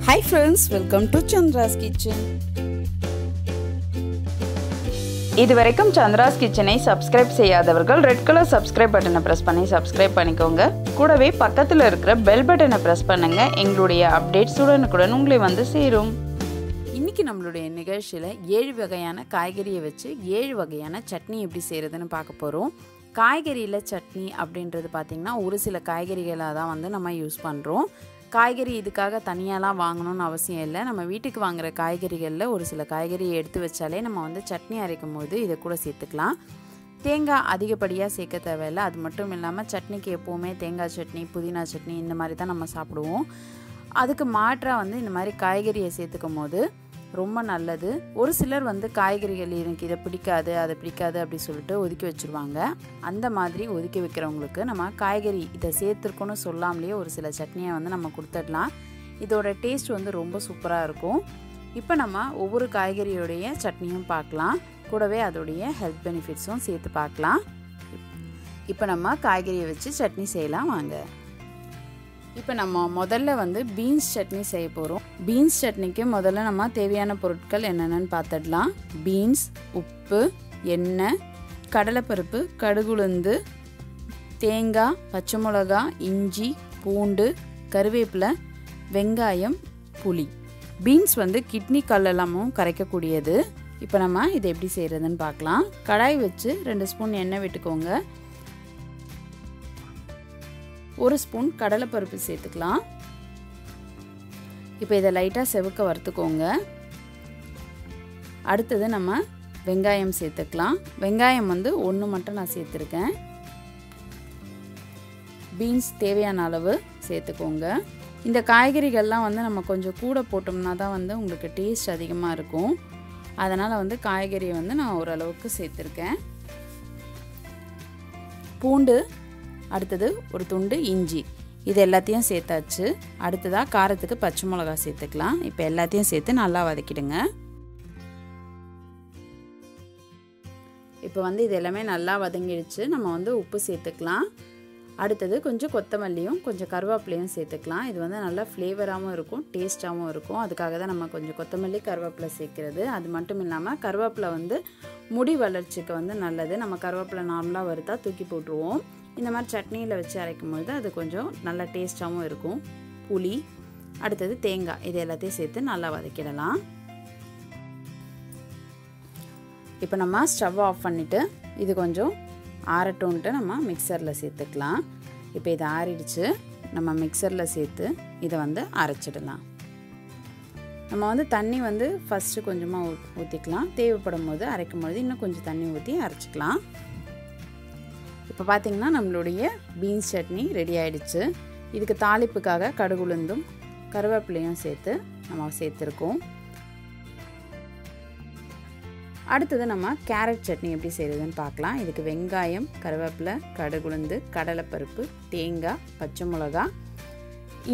Hi friends, welcome to Chandra's Kitchen. இதுவரைக்கும் சந்திராஸ் கிச்சனை subscribe செய்யாதவர்கள் ரெட் கலர் சப்ஸ்கிரைப் பட்டனை பிரஸ் பண்ணி சப்ஸ்கிரைப் பண்ணிக்கோங்க. கூடவே பக்கத்தில் இருக்கிற பெல் பட்டனை பிரஸ் பண்ணுங்க. எங்களுடைய அப்டேட்ஸ் உடனுக்குடன் உங்களை வந்து சேரும். இன்னைக்கு நம்மளுடைய நிகழ்ச்சியில் 7 வகையான காய்கறியை வச்சு 7 வகையான சட்னி எப்படி செய்கிறதுன்னு பார்க்க போகிறோம். காய்கறியில் சட்னி அப்படின்றது பார்த்திங்கன்னா ஒரு சில காய்கறிகளை தான் வந்து நம்ம யூஸ் பண்ணுறோம். காய்கறி இதுக்காக தனியாலாம் வாங்கணும்னு அவசியம் இல்லை. நம்ம வீட்டுக்கு வாங்குகிற காய்கறிகளில் ஒரு சில காய்கறியை எடுத்து வச்சாலே நம்ம வந்து சட்னி அரைக்கும் போது இதை கூட சேர்த்துக்கலாம். தேங்காய் அதிகப்படியாக சேர்க்க தேவையில்லை. அது மட்டும் இல்லாமல் சட்னிக்கு எப்போவுமே தேங்காய் சட்னி, புதினா சட்னி இந்த மாதிரி தான் நம்ம சாப்பிடுவோம். அதுக்கு மாற்றாக வந்து இந்த மாதிரி காய்கறியை சேர்த்துக்கும் போது ரொம்ப நல்லது. ஒரு சிலர் வந்து காய்கறிகள் எனக்கு இதை பிடிக்காது அதை பிடிக்காது அப்படி சொல்லிட்டு ஒதுக்கி வச்சுருவாங்க. அந்த மாதிரி ஒதுக்கி வைக்கிறவங்களுக்கு நம்ம காய்கறி இதை சேர்த்துருக்கோன்னு சொல்லாமலேயே ஒரு சில சட்னியை வந்து நம்ம கொடுத்துடலாம். இதோட டேஸ்ட் வந்து ரொம்ப சூப்பராக இருக்கும். இப்போ நம்ம ஒவ்வொரு காய்கறியோடைய சட்னியும் பார்க்கலாம். கூடவே அதோடைய ஹெல்த் பெனிஃபிட்ஸும் சேர்த்து பார்க்கலாம். இப்போ நம்ம காய்கறியை வச்சு சட்னி செய்யலாம் வாங்க. இப்போ நம்ம முதல்ல வந்து பீன்ஸ் சட்னி செய்ய போகிறோம். பீன்ஸ் சட்னிக்கு முதல்ல நம்ம தேவையான பொருட்கள் என்னென்னு பார்த்துடலாம். பீன்ஸ், உப்பு, எண்ணெய், கடலைப்பருப்பு, கடுகுளுந்து, தேங்காய், பச்சை மிளகா, இஞ்சி, பூண்டு, கருவேப்பிலை, வெங்காயம், புளி. பீன்ஸ் வந்து கிட்னி கல்லெல்லாமும் கரைக்கக்கூடியது. இப்போ நம்ம இதை எப்படி செய்கிறதுன்னு பார்க்கலாம். கடாய் வச்சு 2 ஸ்பூன் எண்ணெய் விட்டுக்கோங்க. 1 ஸ்பூன் கடலைப்பருப்பு சேர்த்துக்கலாம். இப்போ இதை லைட்டாக செவக்க வறுத்துக்கோங்க. அடுத்தது நம்ம வெங்காயம் சேர்த்துக்கலாம். வெங்காயம் வந்து 1 மட்டும் நான் சேர்த்துருக்கேன். பீன்ஸ் தேவையான அளவு சேர்த்துக்கோங்க. இந்த காய்கறிகள்லாம் வந்து நம்ம கொஞ்சம் கூட போட்டோம்னா தான் வந்து உங்களுக்கு டேஸ்ட் அதிகமாக இருக்கும். அதனால் வந்து காய்கறியை வந்து நான் ஓரளவுக்கு சேர்த்துருக்கேன். பூண்டு, அடுத்தது ஒரு துண்டு இஞ்சி, இது எல்லாத்தையும் சேர்த்தாச்சு. அடுத்ததாக காரத்துக்கு பச்சை மிளகா சேர்த்துக்கலாம். இப்போ எல்லாத்தையும் சேர்த்து நல்லா வதக்கிடுங்க. இப்போ வந்து இது எல்லாமே நல்லா வதங்கிடுச்சு. நம்ம வந்து உப்பு சேர்த்துக்கலாம். அடுத்தது கொஞ்சம் கொத்தமல்லியும் கொஞ்சம் கருவேப்பிலையும் சேர்த்துக்கலாம். இது வந்து நல்லா ஃப்ளேவராகவும் இருக்கும், டேஸ்ட்டாகவும் இருக்கும். அதுக்காக தான் நம்ம கொஞ்சம் கொத்தமல்லி கருவேப்பிலை சேர்க்குறது. அது மட்டும் இல்லாமல் கருவேப்பிலை வந்து முடி வளர்ச்சிக்கு வந்து நல்லது. நம்ம கருவேப்பிலை நார்மலாக வறுத்தா தூக்கி போட்டுருவோம். இந்த மாதிரி சட்னியில் வச்சு அரைக்கும் போது அது கொஞ்சம் நல்லா டேஸ்ட்டாகவும் இருக்கும். புளி, அடுத்தது தேங்காய், இது எல்லாத்தையும் சேர்த்து நல்லா வதக்கிடலாம். இப்போ நம்ம ஸ்டவ் ஆஃப் பண்ணிவிட்டு இது கொஞ்சம் ஆறட்டும்ன்ட்டு நம்ம மிக்சரில் சேர்த்துக்கலாம். இப்போ இது ஆறிடுச்சு. நம்ம மிக்சரில் சேர்த்து இதை வந்து அரைச்சிடலாம். நம்ம வந்து தண்ணி வந்து ஃபஸ்ட்டு கொஞ்சமாக ஊற்றிக்கலாம். தேவைப்படும் போது அரைக்கும் போது இன்னும் கொஞ்சம் தண்ணி ஊற்றி அரைச்சிக்கலாம். இப்போ பார்த்திங்கன்னா நம்மளுடைய பீன்ஸ் சட்னி ரெடி ஆகிடுச்சு. இதுக்கு தாளிப்புக்காக கடுகுளுந்தும் கருவேப்பிலையும் சேர்த்து நம்ம சேர்த்துருக்கோம். அடுத்தது நம்ம கேரட் சட்னி எப்படி செய்கிறதுன்னு பார்க்கலாம். இதுக்கு வெங்காயம், கருவேப்பிலை, கடுகுளுந்து, கடலைப்பருப்பு, தேங்காய், பச்சை மிளகா,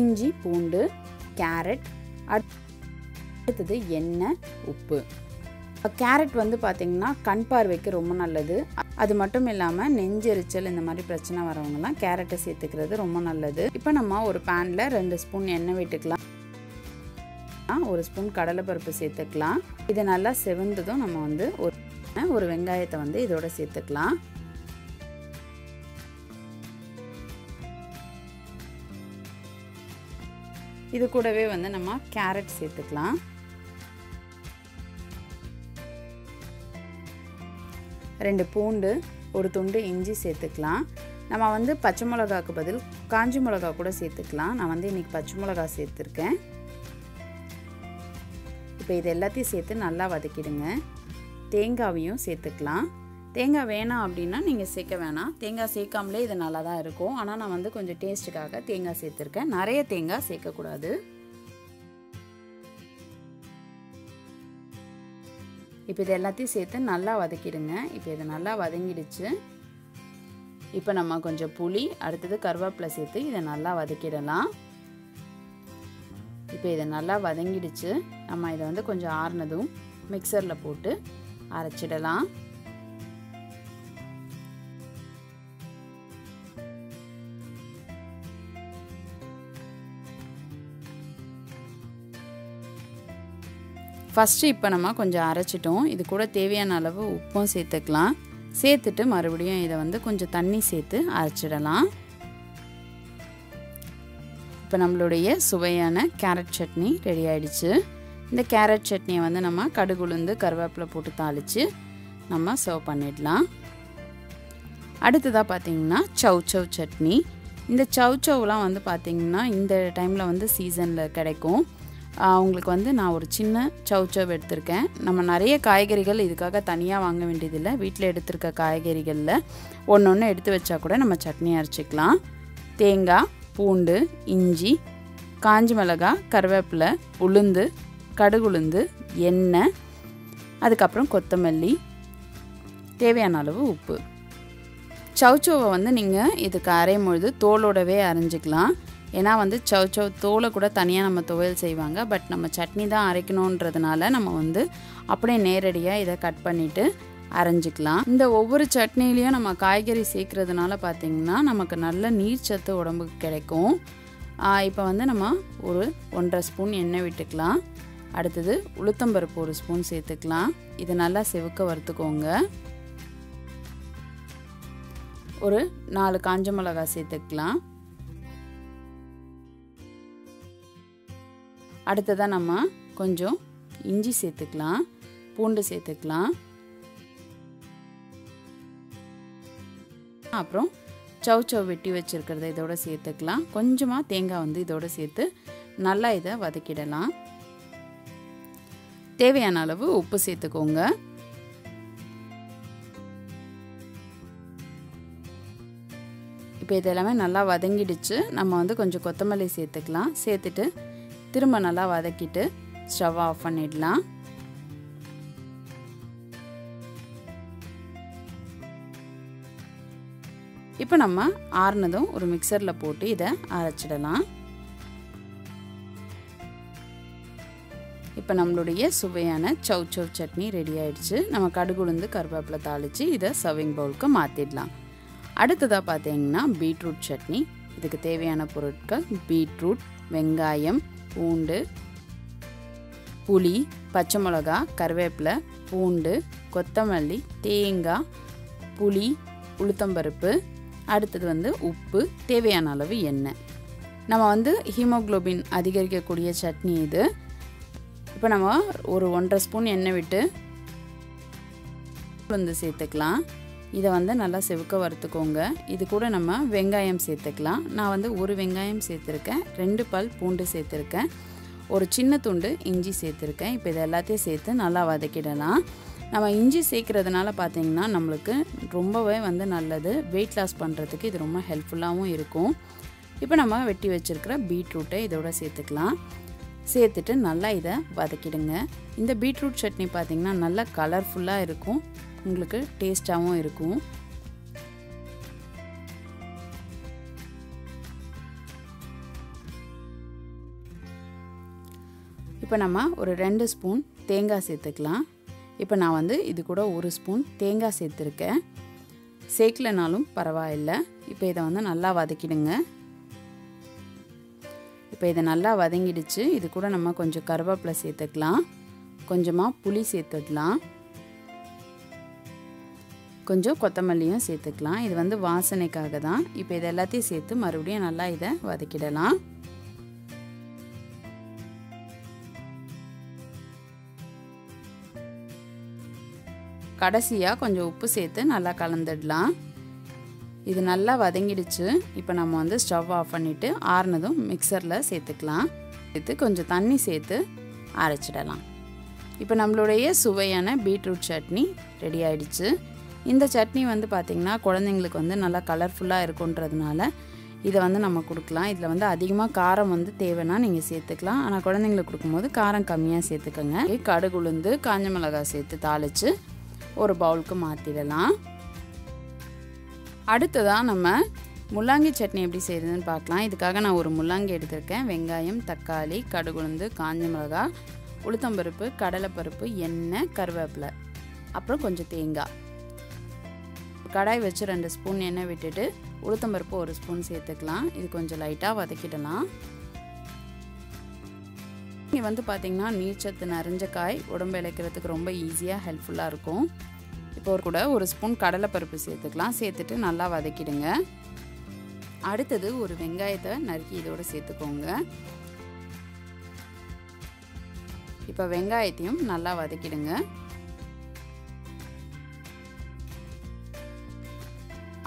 இஞ்சி, பூண்டு, கேரட், அடுத்தது எண்ணெய், உப்பு. கேரட் வந்து பார்த்திங்கன்னா கண் பார்வைக்கு ரொம்ப நல்லது. அது மட்டும் இல்லாமல் நெஞ்செரிச்சல் இந்த மாதிரி பிரச்சனை வரவங்கலாம் கேரட்டை சேர்த்துக்கிறது ரொம்ப நல்லது. இப்போ நம்ம ஒரு பேனில் 2 ஸ்பூன் எண்ணெய் விட்டுக்கலாம். 1 ஸ்பூன் கடலைப்பருப்பு சேர்த்துக்கலாம். இது நல்லா செவந்ததும் நம்ம வந்து ஒரு வெங்காயத்தை வந்து இதோட சேர்த்துக்கலாம். இது கூடவே வந்து நம்ம கேரட் சேர்த்துக்கலாம். 2 பூண்டு, ஒரு துண்டு இஞ்சி சேர்த்துக்கலாம். நம்ம வந்து பச்சை மிளகாவுக்கு பதில் காஞ்சி மிளகா கூட சேர்த்துக்கலாம். நான் வந்து இன்றைக்கி பச்சை மிளகா சேர்த்துருக்கேன். இப்போ இது எல்லாத்தையும் சேர்த்து நல்லா வதக்கிடுங்க. தேங்காவையும் சேர்த்துக்கலாம். தேங்காய் வேணாம் அப்படின்னா நீங்கள் சேர்க்க வேணாம். தேங்காய் சேர்க்காமலே இது நல்லா தான் இருக்கும். ஆனால் நான் வந்து கொஞ்சம் டேஸ்ட்டுக்காக தேங்காய் சேர்த்துருக்கேன். நிறைய தேங்காய் சேர்க்கக்கூடாது. இப்போ இது எல்லாத்தையும் சேர்த்து நல்லா வதக்கிடுங்க. இப்போ இது நல்லா வதங்கிடுச்சு. இப்போ நம்ம கொஞ்சம் புளி, அடுத்தது கருவேப்பிலை சேர்த்து இதை நல்லா வதக்கிடலாம். இப்போ இதை நல்லா வதங்கிடுச்சு. நம்ம இதை வந்து கொஞ்சம் ஆறுனதும் மிக்சரில் போட்டு அரைச்சிடலாம். ஃபஸ்ட்டு இப்போ நம்ம கொஞ்சம் அரைச்சிட்டோம். இது கூட தேவையான அளவு உப்பும் சேர்த்துக்கலாம். சேர்த்துட்டு மறுபடியும் இதை வந்து கொஞ்சம் தண்ணி சேர்த்து அரைச்சிடலாம். இப்போ நம்மளுடைய சுவையான கேரட் சட்னி ரெடி ஆகிடுச்சு. இந்த கேரட் சட்னியை வந்து நம்ம கடுகு உளுந்து கருவேப்பிலை போட்டு தாளித்து நம்ம சர்வ் பண்ணிடலாம். அடுத்ததாக பார்த்திங்கன்னா சவ் சட்னி. இந்த சவ்லாம் வந்து பார்த்திங்கன்னா இந்த டைமில் வந்து சீசனில் கிடைக்கும். உங்களுக்கு வந்து நான் ஒரு சின்ன சவ் எடுத்திருக்கேன். நம்ம நிறைய காய்கறிகள் இதுக்காக தனியாக வாங்க வேண்டியதில்லை. வீட்டில் எடுத்திருக்க காய்கறிகளில் ஒன்று எடுத்து வச்சா கூட நம்ம சட்னி அரைச்சிக்கலாம். தேங்காய், பூண்டு, இஞ்சி, காஞ்சி மிளகாய், கருவேப்பிலை, உளுந்து, கடுகுளுந்து, எண்ணெய், அதுக்கப்புறம் கொத்தமல்லி, தேவையான அளவு உப்பு. சவ்வை வந்து நீங்கள் இதுக்கு அரையும் பொழுது தோலோடவே அரைஞ்சிக்கலாம். ஏன்னா வந்து சவ் தோலை கூட தனியாக நம்ம துவையல் செய்வாங்க. பட் நம்ம சட்னி தான் அரைக்கணுன்றதுனால நம்ம வந்து அப்படியே நேரடியாக இதை கட் பண்ணிவிட்டு அரைஞ்சிக்கலாம். இந்த ஒவ்வொரு சட்னிலையும் நம்ம காய்கறி சேர்க்குறதுனால பார்த்திங்கன்னா நமக்கு நல்ல நீர் சத்து உடம்புக்கு கிடைக்கும். இப்போ வந்து நம்ம ஒரு 1.5 ஸ்பூன் எண்ணெய் விட்டுக்கலாம். அடுத்தது உளுத்தம்பருப்பு 1 ஸ்பூன் சேர்த்துக்கலாம். இது நல்லா செவக்க வறுத்துக்கோங்க. ஒரு 4 காஞ்ச மிளகாய் சேர்த்துக்கலாம். அடுத்ததாக நம்ம கொஞ்சம் இஞ்சி சேர்த்துக்கலாம், பூண்டு சேர்த்துக்கலாம். அப்புறம் சவ் வெட்டி வச்சுருக்கிறத இதோட சேர்த்துக்கலாம். கொஞ்சமாக தேங்காய் வந்து இதோட சேர்த்து நல்லா இதை வதக்கிடலாம். தேவையான அளவு உப்பு சேர்த்துக்கோங்க. இப்போ இதெல்லாமே நல்லா வதங்கிடுச்சு. நம்ம வந்து கொஞ்சம் கொத்தமல்லி சேர்த்துக்கலாம். சேர்த்துட்டு திரும்ப நல்லா வதக்கிட்டு ஸ்டவ் ஆஃப் பண்ணிடலாம். இப்போ நம்ம ஆறுனதும் ஒரு மிக்சரில் போட்டு இதை அரைச்சிடலாம். இப்போ நம்மளுடைய சுவையான சவ் சட்னி ரெடி ஆயிடுச்சு. நம்ம கடுகு உளுந்து கருவேப்பிலை தாளித்து இதை சர்விங் பவுலுக்கு மாற்றிடலாம். அடுத்ததாக பார்த்தீங்கன்னா பீட்ரூட் சட்னி. இதுக்கு தேவையான பொருட்கள் பீட்ரூட், வெங்காயம், பூண்டு, புளி, பச்சை மிளகா, கருவேப்பிலை, பூண்டு, கொத்தமல்லி, தேங்காய், புளி, உளுத்தம்பருப்பு, அடுத்தது வந்து உப்பு, தேவையான அளவு எண்ணெய். நம்ம வந்து ஹீமோக்ளோபின் அதிகரிக்கக்கூடிய சட்னி இது. இப்போ நம்ம ஒரு 1.5 ஸ்பூன் எண்ணெய் விட்டு உளுந்து சேர்த்துக்கலாம். இதை வந்து நல்லா செவக்க வறுத்துக்கோங்க. இது கூட நம்ம வெங்காயம் சேர்த்துக்கலாம். நான் வந்து ஒரு வெங்காயம் சேர்த்துருக்கேன், 2 பல் பூண்டு சேர்த்துருக்கேன், ஒரு சின்ன துண்டு இஞ்சி சேர்த்துருக்கேன். இப்போ இது எல்லாத்தையும் சேர்த்து நல்லா வதக்கிடலாம். நம்ம இஞ்சி சேர்க்குறதுனால பார்த்திங்கன்னா நம்மளுக்கு ரொம்பவே வந்து நல்லது. வெயிட் லாஸ் பண்ணுறதுக்கு இது ரொம்ப ஹெல்ப்ஃபுல்லாகவும் இருக்கும். இப்போ நம்ம வெட்டி வச்சுருக்கிற பீட்ரூட்டை இதோட சேர்த்துக்கலாம். சேர்த்துட்டு நல்லா இதை வதக்கிடுங்க. இந்த பீட்ரூட் சட்னி பார்த்திங்கன்னா நல்லா கலர்ஃபுல்லாக இருக்கும், உங்களுக்கு டேஸ்ட்டாகவும் இருக்கும். இப்போ நம்ம ஒரு 2 ஸ்பூன் தேங்காய் சேர்த்துக்கலாம். இப்போ நான் வந்து இது கூட 1 ஸ்பூன் தேங்காய் சேர்த்துருக்கேன். சேர்க்கலனாலும் பரவாயில்லை. இப்போ இதை வந்து நல்லா வதக்கிடுங்க. இப்போ இதை நல்லா வதங்கிடுச்சு. இது கூட நம்ம கொஞ்சம் கருவேப்பிலை சேர்த்துக்கலாம், கொஞ்சமாக புளி சேர்த்துடலாம், கொஞ்சம் கொத்தமல்லியும் சேர்த்துக்கலாம். இது வந்து வாசனைக்காக தான். இப்போ இது எல்லாத்தையும் சேர்த்து மறுபடியும் நல்லா இதை வதக்கிடலாம். கடைசியாக கொஞ்சம் உப்பு சேர்த்து நல்லா கலந்துடலாம். இது நல்லா வதங்கிடுச்சு. இப்போ நம்ம வந்து ஸ்டவ் ஆஃப் பண்ணிவிட்டு ஆறுனதும் மிக்சரில் சேர்த்துக்கலாம். சேர்த்து கொஞ்சம் தண்ணி சேர்த்து அரைச்சிடலாம். இப்போ நம்மளுடைய சுவையான பீட்ரூட் சட்னி ரெடி ஆயிடுச்சு. இந்த சட்னி வந்து பார்த்திங்கன்னா குழந்தைங்களுக்கு வந்து நல்லா கலர்ஃபுல்லாக இருக்குன்றதுனால இதை வந்து நம்ம கொடுக்கலாம். இதில் வந்து அதிகமாக காரம் வந்து தேவைன்னா நீங்கள் சேர்த்துக்கலாம். ஆனால் குழந்தைங்களுக்கு கொடுக்கும்போது காரம் கம்மியாக சேர்த்துக்கோங்க. கடுகு உளுந்து காஞ்ச மிளகாய் சேர்த்து தாளித்து ஒரு பவுலுக்கு மாற்றிடலாம். அடுத்ததாக நம்ம முள்ளங்கி சட்னி எப்படி செய்கிறதுன்னு பார்க்கலாம். இதுக்காக நான் ஒரு முள்ளங்கி எடுத்திருக்கேன். வெங்காயம், தக்காளி, கடுகு உளுந்து, காஞ்ச மிளகாய், உளுத்தம்பருப்பு, கடலைப்பருப்பு, எண்ணெய், கருவேப்பிலை, அப்புறம் கொஞ்சம் தேங்காய். கடாய் வச்சு 2 ஸ்பூன் எண்ணெய் விட்டுட்டு உளுத்தம்பருப்பு 1 ஸ்பூன் சேர்த்துக்கலாம். இது கொஞ்சம் லைட்டாக வதக்கிடலாம். இது வந்து பார்த்திங்கன்னா நீர்ச்சத்து நிறைஞ்ச காய், உடம்பு இளைக்கிறதுக்கு ரொம்ப ஈஸியாக ஹெல்ப்ஃபுல்லாக இருக்கும். இப்போ கூட ஒரு ஸ்பூன் கடலைப்பருப்பு சேர்த்துக்கலாம். சேர்த்துட்டு நல்லா வதக்கிடுங்க. அடுத்தது ஒரு வெங்காயத்தை நறுக்கி இதோடு சேர்த்துக்கோங்க. இப்போ வெங்காயத்தையும் நல்லா வதக்கிடுங்க.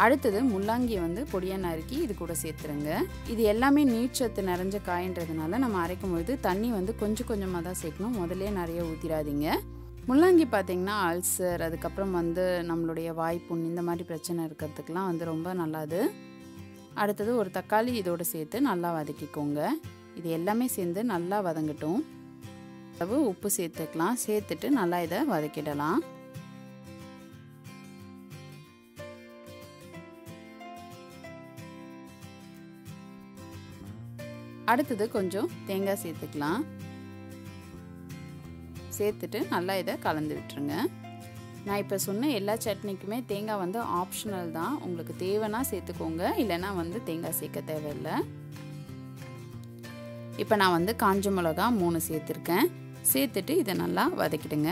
அடுத்தது முள்ளங்கியை வந்து பொடியாக நறுக்கி இது கூட சேர்த்துருங்க. இது எல்லாமே நீர்ச்சத்து நிறைஞ்ச காய்ன்றதுனால நம்ம அரைக்கும் பொழுது தண்ணி வந்து கொஞ்சம் கொஞ்சமாக தான் சேர்க்கணும். முதல்ல நிறைய ஊற்றிடாதீங்க. முள்ளங்கி பார்த்திங்கன்னா அல்சர், அதுக்கப்புறம் வந்து நம்மளுடைய வாய்ப்புண் இந்த மாதிரி பிரச்சனை இருக்கிறதுக்கெலாம் வந்து ரொம்ப நல்லது. அடுத்தது ஒரு தக்காளி இதோடு சேர்த்து நல்லா வதக்கிக்கோங்க. இது எல்லாமே சேர்ந்து நல்லா வதங்கட்டும். அளவு உப்பு சேர்த்துக்கலாம். சேர்த்துட்டு நல்லா இதை வதக்கிடலாம். அடுத்தது கொஞ்சம் தேங்காய் சேர்த்துக்கலாம். சேர்த்துட்டு நல்லா இதை கலந்து விட்டுருங்க. நான் இப்போ சொன்ன எல்லா சட்னிக்குமே தேங்காய் வந்து ஆப்ஷனல் தான். உங்களுக்கு தேவைன்னா சேர்த்துக்கோங்க, இல்லைன்னா வந்து தேங்காய் சேர்க்க தேவையில்லை. இப்போ நான் வந்து காஞ்ச மிளகா 3 சேர்த்துருக்கேன். சேர்த்துட்டு இதை நல்லா வதக்கிடுங்க.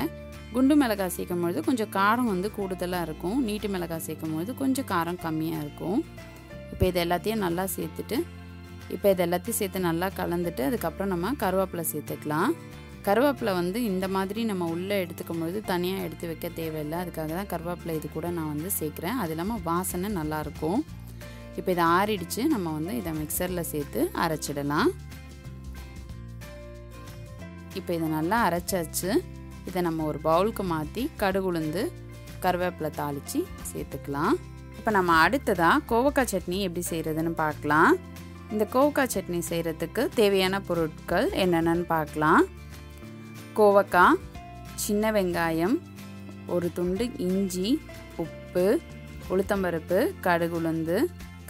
குண்டு மிளகாய் சேர்க்கும் பொழுது கொஞ்சம் காரம் வந்து கூடுதலாக இருக்கும். நீட்டு மிளகாய் சேர்க்கும் பொழுது கொஞ்சம் காரம் கம்மியாக இருக்கும். இப்போ இது எல்லாத்தையும் நல்லா சேர்த்துட்டு சேர்த்து நல்லா கலந்துட்டு அதுக்கப்புறம் நம்ம கருவேப்பிலை சேர்த்துக்கலாம். கருவேப்பிலை வந்து இந்த மாதிரி நம்ம உள்ளே எடுத்துக்கும் பொழுது தனியாக எடுத்து வைக்க தேவையில்லை. அதுக்காக தான் கருவேப்பிலை இது கூட நான் வந்து சேர்க்குறேன். அது இல்லாமல் வாசனை நல்லாயிருக்கும். இப்போ இதை ஆறிடுச்சு. நம்ம வந்து இதை மிக்சரில் சேர்த்து அரைச்சிடலாம். இப்போ இதை நல்லா அரைச்சாச்சு. இதை நம்ம ஒரு பவுலுக்கு மாற்றி கடுகு உளுந்து கருவேப்பிலை தாளித்து சேர்த்துக்கலாம். இப்போ நம்ம அடுத்ததாக கோவக்காய் சட்னி எப்படி செய்கிறதுன்னு பார்க்கலாம். இந்த கோவக்காய் சட்னி செய்கிறதுக்கு தேவையான பொருட்கள் என்னென்னு பார்க்கலாம். கோவக்காய், சின்ன வெங்காயம், ஒரு துண்டு இஞ்சி, உப்பு, உளுத்தம்பருப்பு, கடுகு உளுந்து,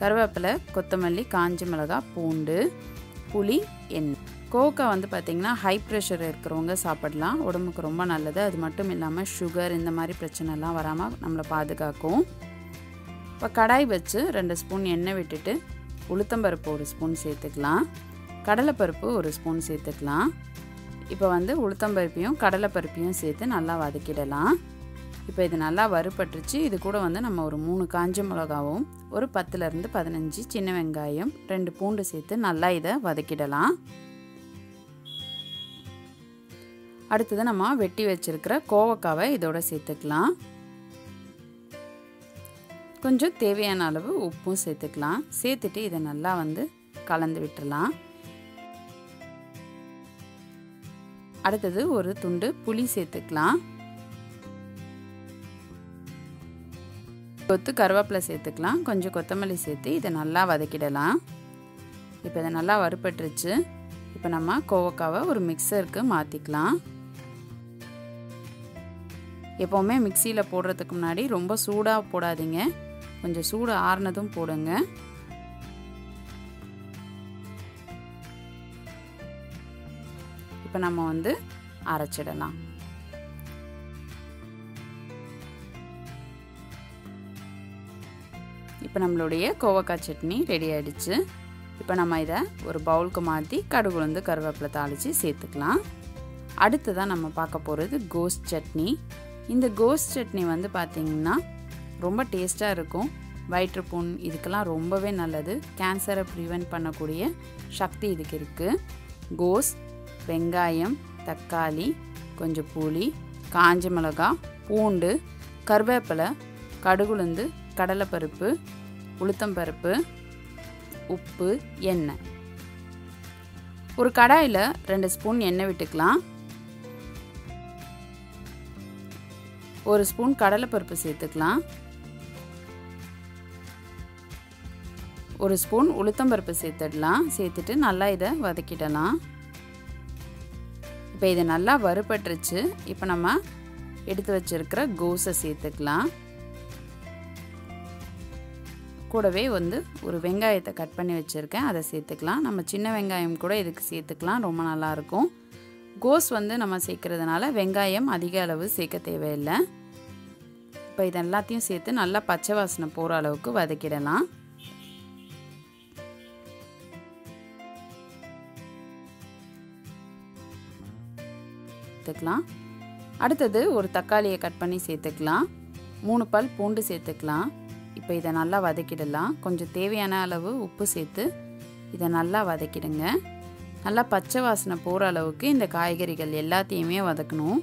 கருவேப்பிலை, கொத்தமல்லி, காஞ்ச மிளகாய், பூண்டு, புளி, எண்ணெய். கோவக்காய் வந்து பார்த்திங்கன்னா ஹை ப்ரெஷர் இருக்கிறவங்க சாப்பிடலாம். உடம்புக்கு ரொம்ப நல்லது. அது மட்டும் இல்லாமல் சுகர் இந்த மாதிரி பிரச்சனைலாம் வராமல் நம்மளை பாதுகாக்கும். இப்போ கடாய் வச்சு 2 ஸ்பூன் எண்ணெய் விட்டுட்டு உளுத்தம்பருப்பு 1 ஸ்பூன் சேர்த்துக்கலாம். கடலைப்பருப்பு 1 ஸ்பூன் சேர்த்துக்கலாம். இப்போ வந்து உளுத்தம்பருப்பையும் கடலைப்பருப்பையும் சேர்த்து நல்லா வதக்கிடலாம். இப்போ இது நல்லா வறுபட்டுருச்சு. இது கூட வந்து நம்ம ஒரு 3 காஞ்ச மிளகாவும் ஒரு 10லேருந்து 15 சின்ன வெங்காயம் 2 பூண்டு சேர்த்து நல்லா இதை வதக்கிடலாம். அடுத்தது நம்ம வெட்டி வச்சிருக்கிற கோவக்காவை இதோட சேர்த்துக்கலாம். கொஞ்சம் தேவையான அளவு உப்பும் சேர்த்துக்கலாம். சேர்த்துட்டு இதை நல்லா வந்து கலந்து விட்டுறலாம். அடுத்தது ஒரு துண்டு புளி சேர்த்துக்கலாம். கொத்து கருவேப்பிலை சேர்த்துக்கலாம். கொஞ்சம் கொத்தமல்லி சேர்த்து இதை நல்லா வதக்கிடலாம். இப்போ இதை நல்லா வறுபட்டுருச்சு. இப்போ நம்ம கோவக்காவை ஒரு மிக்சருக்கு மாற்றிக்கலாம். எப்போவுமே மிக்சியில் போடுறதுக்கு முன்னாடி ரொம்ப சூடாக போடாதீங்க. கொஞ்சம் சூடு ஆறுனதும் போடுங்க. இப்போ நம்ம வந்து அரைச்சிடலாம். இப்போ நம்மளுடைய கோவக்காய் சட்னி ரெடி ஆகிடுச்சு. இப்போ நம்ம இதை ஒரு பவுலுக்கு மாற்றி கடுகு உளுந்து கருவேப்பிலை தாளித்து சேர்த்துக்கலாம். அடுத்ததான் நம்ம பார்க்க போகிறது கோஸ் சட்னி. இந்த கோஸ் சட்னி வந்து பார்த்திங்கன்னா ரொம்ப டேஸ்ட்டாக இருக்கும். வயிற்றுப்புண் இதுக்கெல்லாம் ரொம்பவே நல்லது. கேன்சரை ப்ரிவென்ட் பண்ணக்கூடிய சக்தி இதுக்கு இருக்குது. கோஸ், வெங்காயம், தக்காளி, கொஞ்சம் புளி, காஞ்ச மிளகாய், பூண்டு, கருவேப்பிலை, கடுகுளுந்து, கடலைப்பருப்பு, உளுத்தம்பருப்பு, உப்பு, எண்ணெய். ஒரு கடாயில் 2 ஸ்பூன் எண்ணெய் விட்டுக்கலாம். 1 ஸ்பூன் கடலைப்பருப்பு சேர்த்துக்கலாம். 1 ஸ்பூன் உளுத்தம்பருப்பு சேர்த்துடலாம். சேர்த்துட்டு நல்லா இதை வதக்கிடலாம். இப்போ இது நல்லா வறுபட்டுருச்சு. இப்போ நம்ம எடுத்து வச்சிருக்கிற கோஸை சேர்த்துக்கலாம். கூடவே வந்து ஒரு வெங்காயத்தை கட் பண்ணி வச்சுருக்கேன், அதை சேர்த்துக்கலாம். நம்ம சின்ன வெங்காயம் கூட இதுக்கு சேர்த்துக்கலாம், ரொம்ப நல்லாயிருக்கும். கோஸ் வந்து நம்ம சேர்க்குறதுனால வெங்காயம் அதிக அளவு சேர்க்க தேவையில்லை. இப்போ இது எல்லாத்தையும் சேர்த்து நல்லா பச்சை வாசனை போகிற அளவுக்கு வதக்கிடலாம். சேர்த்துக்கலாம். அடுத்தது ஒரு தக்காளியை கட் பண்ணி சேர்த்துக்கலாம். 3 பல் பூண்டு சேர்த்துக்கலாம். இப்போ இதை நல்லா வதக்கிடலாம். கொஞ்சம் தேவையான அளவு உப்பு சேர்த்து இதை நல்லா வதக்கிடுங்க. நல்லா பச்சை வாசனை போகிற அளவுக்கு இந்த காய்கறிகள் எல்லாத்தையுமே வதக்கணும்.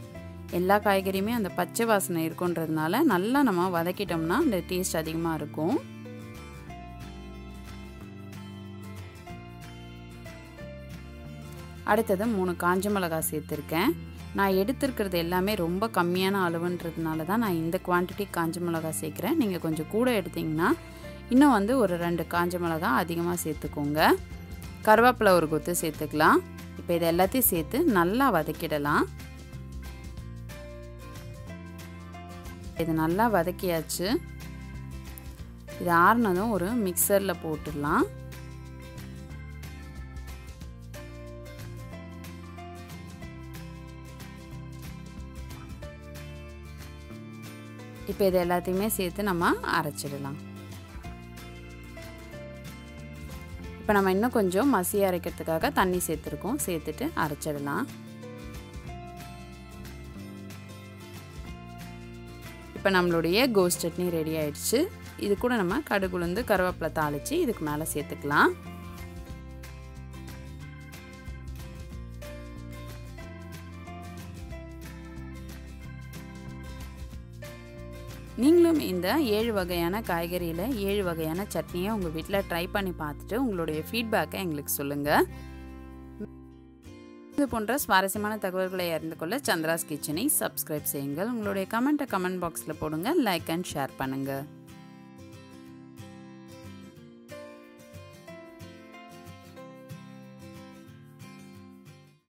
எல்லா காய்கறியுமே அந்த பச்சை வாசனை இருக்குன்றதுனால நல்லா நம்ம வதக்கிட்டோம்னா அந்த டேஸ்ட் அதிகமாக இருக்கும். அடுத்தது 3 காஞ்ச மிளகாய் சேர்த்துருக்கேன். நான் எடுத்துருக்கிறது எல்லாமே ரொம்ப கம்மியான அளவுன்றதுனால தான் நான் இந்த குவான்டிட்டி காஞ்ச மிளகாய் சேர்க்குறேன். நீங்கள் கொஞ்சம் கூட எடுத்திங்கன்னா இன்னும் வந்து ஒரு 2 காஞ்ச மிளகாய் அதிகமாக சேர்த்துக்கோங்க. கருவேப்பிலை ஒரு கொத்து சேர்த்துக்கலாம். இப்போ இதை எல்லாத்தையும் சேர்த்து நல்லா வதக்கிடலாம். இது நல்லா வதக்கியாச்சு. இது ஆறுனதும் ஒரு மிக்சரில் போட்டுடலாம். இப்போ இது எல்லாத்தையுமே சேர்த்து நம்ம அரைச்சிடலாம். இப்போ நம்ம இன்னும் கொஞ்சம் மசியாக அரைக்கிறதுக்காக தண்ணி சேர்த்துருக்கோம். சேர்த்துட்டு அரைச்சிடலாம். இப்போ நம்மளுடைய கோஸ் சட்னி ரெடி ஆயிடுச்சு. இது கூட நம்ம கடுகு உளுந்து கருவேப்பிலை தாளித்து இதுக்கு மேலே சேர்த்துக்கலாம். நீங்களும் இந்த 7 வகையான காய்கறியில் 7 வகையான சட்னியை உங்கள் வீட்டில் ட்ரை பண்ணி பார்த்துட்டு உங்களுடைய ஃபீட்பேக்கை எங்களுக்கு சொல்லுங்கள். இது போன்ற சுவாரஸ்யமான தகவல்களை அறிந்து கொள்ள சந்திராஸ் கிச்சனை சப்ஸ்கிரைப் செய்யுங்கள். உங்களுடைய கமெண்ட் பாக்ஸில் போடுங்க. லைக் அண்ட் ஷேர் பண்ணுங்கள்.